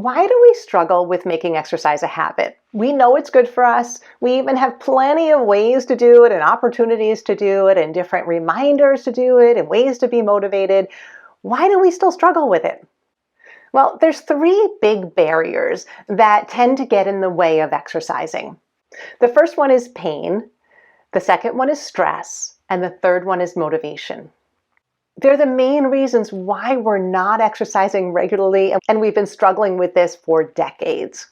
Why do we struggle with making exercise a habit? We know it's good for us. We even have plenty of ways to do it and opportunities to do it and different reminders to do it and ways to be motivated. Why do we still struggle with it? Well, there's three big barriers that tend to get in the way of exercising. The first one is pain, the second one is stress, and the third one is motivation. They're the main reasons why we're not exercising regularly, and we've been struggling with this for decades.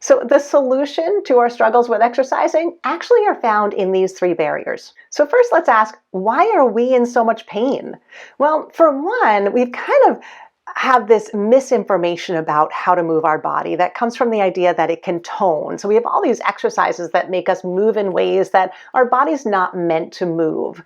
So the solution to our struggles with exercising actually are found in these three barriers. So first, let's ask, why are we in so much pain? Well, for one, we've kind of have this misinformation about how to move our body that comes from the idea that it can tone. So we have all these exercises that make us move in ways that our body's not meant to move.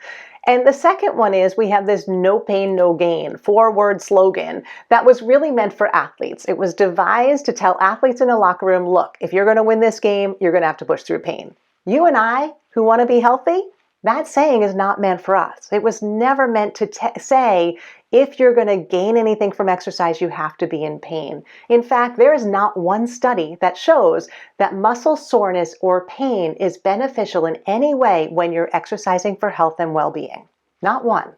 And the second one is we have this no pain, no gain 4-word slogan that was really meant for athletes. It was devised to tell athletes in a locker room, look, if you're going to win this game, you're going to have to push through pain. You and I, who want to be healthy, that saying is not meant for us. It was never meant to say, if you're going to gain anything from exercise, you have to be in pain. In fact, there is not one study that shows that muscle soreness or pain is beneficial in any way when you're exercising for health and well-being. Not one.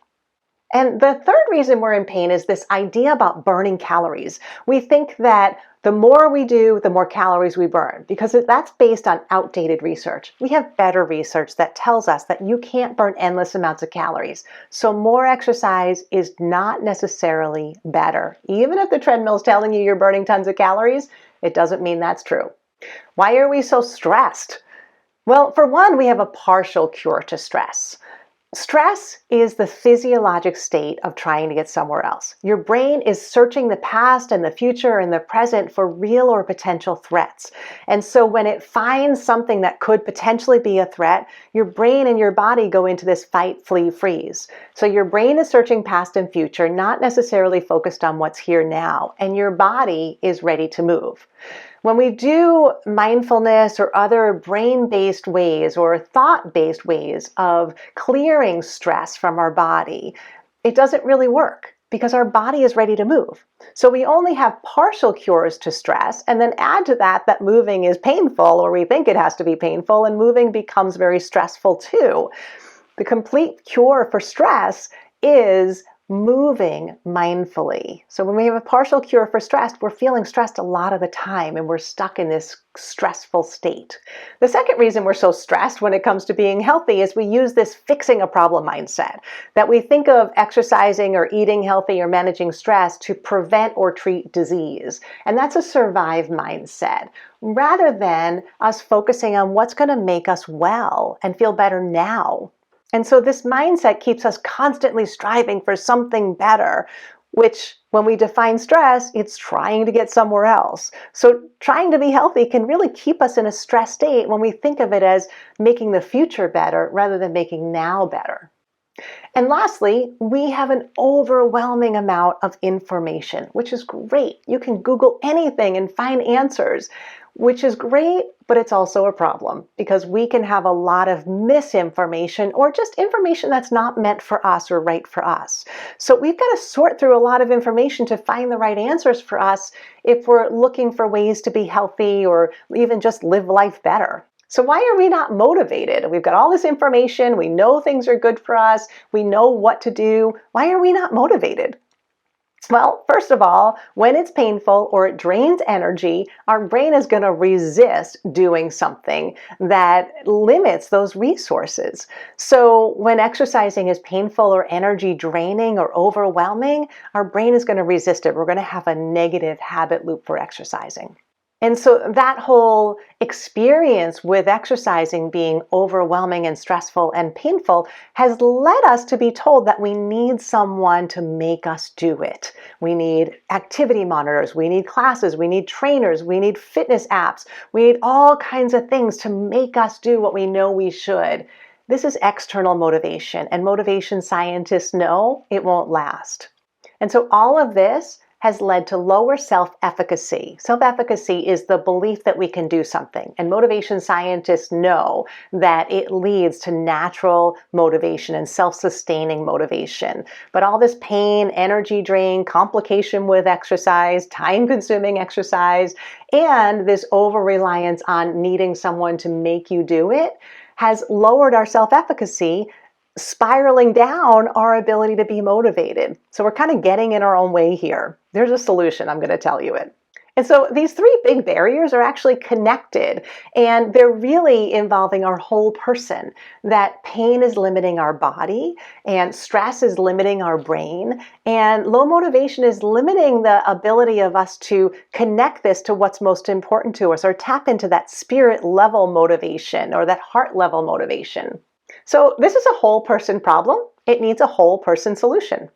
And the third reason we're in pain is this idea about burning calories. We think that the more we do, the more calories we burn, because that's based on outdated research. We have better research that tells us that you can't burn endless amounts of calories. So more exercise is not necessarily better. Even if the treadmill is telling you you're burning tons of calories, it doesn't mean that's true. Why are we so stressed? Well, for one, we have a partial cure to stress. Stress is the physiologic state of trying to get somewhere else. Your brain is searching the past and the future and the present for real or potential threats. And so when it finds something that could potentially be a threat, your brain and your body go into this fight, flee, freeze. So your brain is searching past and future, not necessarily focused on what's here now, and your body is ready to move. When we do mindfulness or other brain-based ways or thought-based ways of clearing stress from our body, it doesn't really work because our body is ready to move. So we only have partial cures to stress, and then add to that moving is painful, or we think it has to be painful, and moving becomes very stressful too. The complete cure for stress is moving mindfully. So when we have a partial cure for stress, we're feeling stressed a lot of the time and we're stuck in this stressful state. The second reason we're so stressed when it comes to being healthy is we use this fixing a problem mindset, that we think of exercising or eating healthy or managing stress to prevent or treat disease. And that's a survive mindset, rather than us focusing on what's going to make us well and feel better now. And so this mindset keeps us constantly striving for something better, which when we define stress, it's trying to get somewhere else. So trying to be healthy can really keep us in a stress state when we think of it as making the future better rather than making now better. And lastly, we have an overwhelming amount of information, which is great. You can Google anything and find answers, which is great, but it's also a problem because we can have a lot of misinformation or just information that's not meant for us or right for us. So we've got to sort through a lot of information to find the right answers for us if we're looking for ways to be healthy or even just live life better. So why are we not motivated? We've got all this information, we know things are good for us, we know what to do. Why are we not motivated? Well, first of all, when it's painful or it drains energy, our brain is going to resist doing something that limits those resources. So when exercising is painful or energy draining or overwhelming, our brain is going to resist it. We're going to have a negative habit loop for exercising. And so that whole experience with exercising being overwhelming and stressful and painful has led us to be told that we need someone to make us do it. We need activity monitors, we need classes, we need trainers, we need fitness apps, we need all kinds of things to make us do what we know we should. This is external motivation, and motivation scientists know it won't last. And so all of this has led to lower self-efficacy. Self-efficacy is the belief that we can do something, and motivation scientists know that it leads to natural motivation and self-sustaining motivation. But all this pain, energy drain, complication with exercise, time-consuming exercise, and this over-reliance on needing someone to make you do it has lowered our self-efficacy, spiraling down our ability to be motivated. So we're kind of getting in our own way here. There's a solution, I'm going to tell you it. And so these three big barriers are actually connected, and they're really involving our whole person. That pain is limiting our body, and stress is limiting our brain, and low motivation is limiting the ability of us to connect this to what's most important to us, or tap into that spirit level motivation or that heart level motivation. So this is a whole person problem. It needs a whole person solution.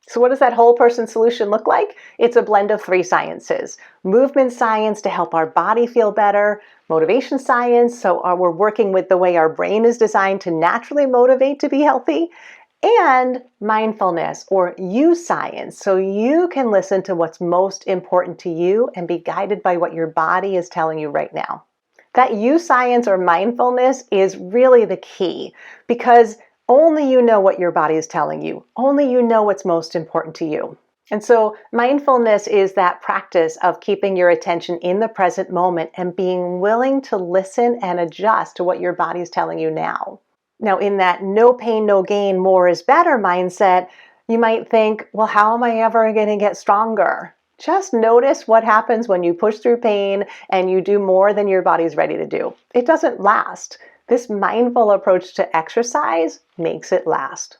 So what does that whole person solution look like? It's a blend of three sciences. Movement science to help our body feel better, motivation science, so we're working with the way our brain is designed to naturally motivate to be healthy, and mindfulness or you science, so you can listen to what's most important to you and be guided by what your body is telling you right now. That you science or mindfulness is really the key, because only you know what your body is telling you. Only you know what's most important to you. And so mindfulness is that practice of keeping your attention in the present moment and being willing to listen and adjust to what your body is telling you now. Now, in that no pain, no gain, more is better mindset, you might think, well, how am I ever going to get stronger? Just notice what happens when you push through pain and you do more than your body's ready to do. It doesn't last. This mindful approach to exercise makes it last.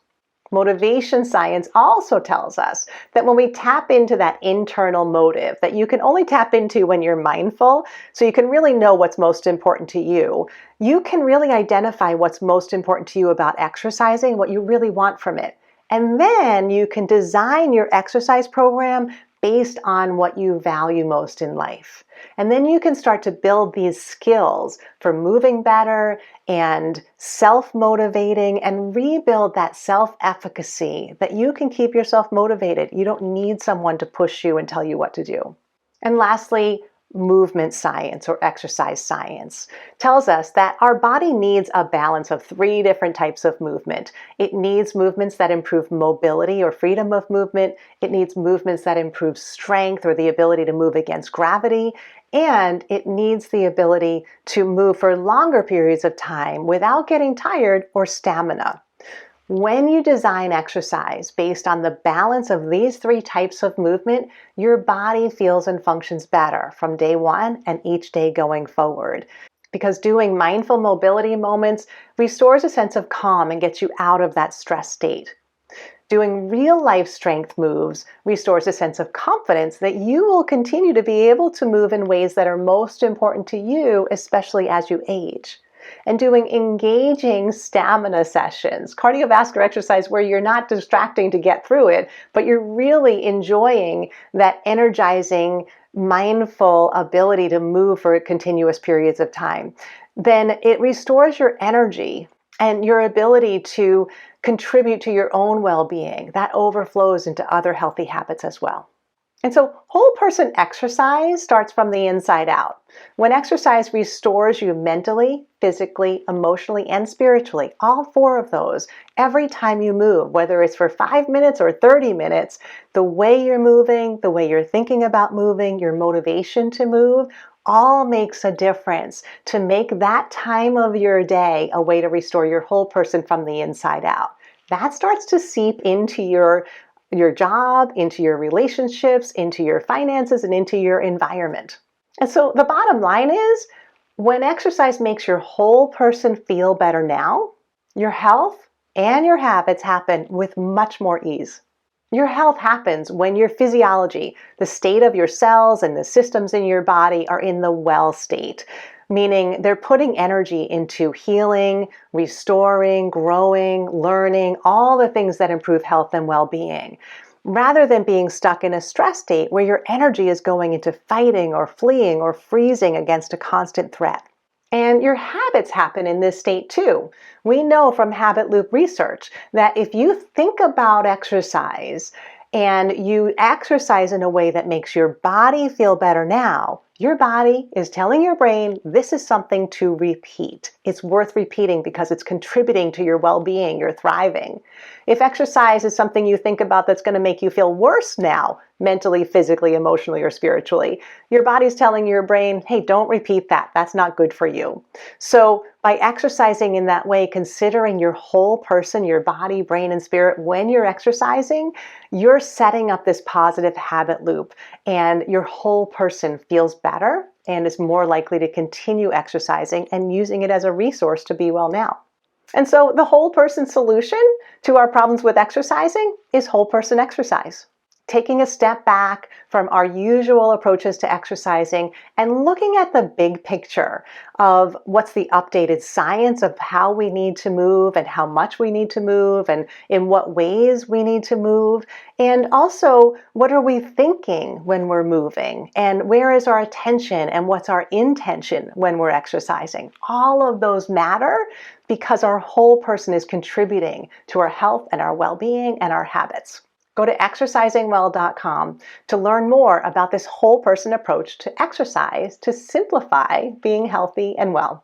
Motivation science also tells us that when we tap into that internal motive that you can only tap into when you're mindful, so you can really know what's most important to you, you can really identify what's most important to you about exercising, what you really want from it. And then you can design your exercise program based on what you value most in life. And then you can start to build these skills for moving better and self-motivating and rebuild that self-efficacy that you can keep yourself motivated. You don't need someone to push you and tell you what to do. And lastly, movement science or exercise science tells us that our body needs a balance of three different types of movement. It needs movements that improve mobility or freedom of movement. It needs movements that improve strength or the ability to move against gravity. And it needs the ability to move for longer periods of time without getting tired or stamina. When you design exercise based on the balance of these three types of movement, your body feels and functions better from day one and each day going forward. Because doing mindful mobility moments restores a sense of calm and gets you out of that stress state. Doing real life strength moves restores a sense of confidence that you will continue to be able to move in ways that are most important to you, especially as you age. And doing engaging stamina sessions, cardiovascular exercise where you're not distracting to get through it, but you're really enjoying that energizing, mindful ability to move for continuous periods of time, then it restores your energy and your ability to contribute to your own well-being. That overflows into other healthy habits as well. And so whole person exercise starts from the inside out. When exercise restores you mentally, physically, emotionally, and spiritually, all four of those, every time you move, whether it's for 5 minutes or 30 minutes, the way you're moving, the way you're thinking about moving, your motivation to move, all makes a difference to make that time of your day a way to restore your whole person from the inside out. That starts to seep into your job, into your relationships, into your finances, and into your environment. And so the bottom line is, when exercise makes your whole person feel better now, your health and your habits happen with much more ease. Your health happens when your physiology, the state of your cells and the systems in your body are in the well state, meaning they're putting energy into healing, restoring, growing, learning, all the things that improve health and well-being, rather than being stuck in a stress state where your energy is going into fighting or fleeing or freezing against a constant threat. And your habits happen in this state too. We know from habit loop research that if you think about exercise and you exercise in a way that makes your body feel better now, your body is telling your brain this is something to repeat. It's worth repeating because it's contributing to your well-being, your thriving. If exercise is something you think about that's going to make you feel worse now, mentally, physically, emotionally, or spiritually, your body's telling your brain, hey, don't repeat that. That's not good for you. So by exercising in that way, considering your whole person, your body, brain, and spirit when you're exercising, you're setting up this positive habit loop, and your whole person feels better and is more likely to continue exercising and using it as a resource to be well now. And so the whole person solution to our problems with exercising is whole person exercise. Taking a step back from our usual approaches to exercising and looking at the big picture of what's the updated science of how we need to move and how much we need to move and in what ways we need to move. And also, what are we thinking when we're moving? And where is our attention and what's our intention when we're exercising? All of those matter because our whole person is contributing to our health and our well-being and our habits. Go to exercisingwell.com to learn more about this whole person approach to exercise to simplify being healthy and well.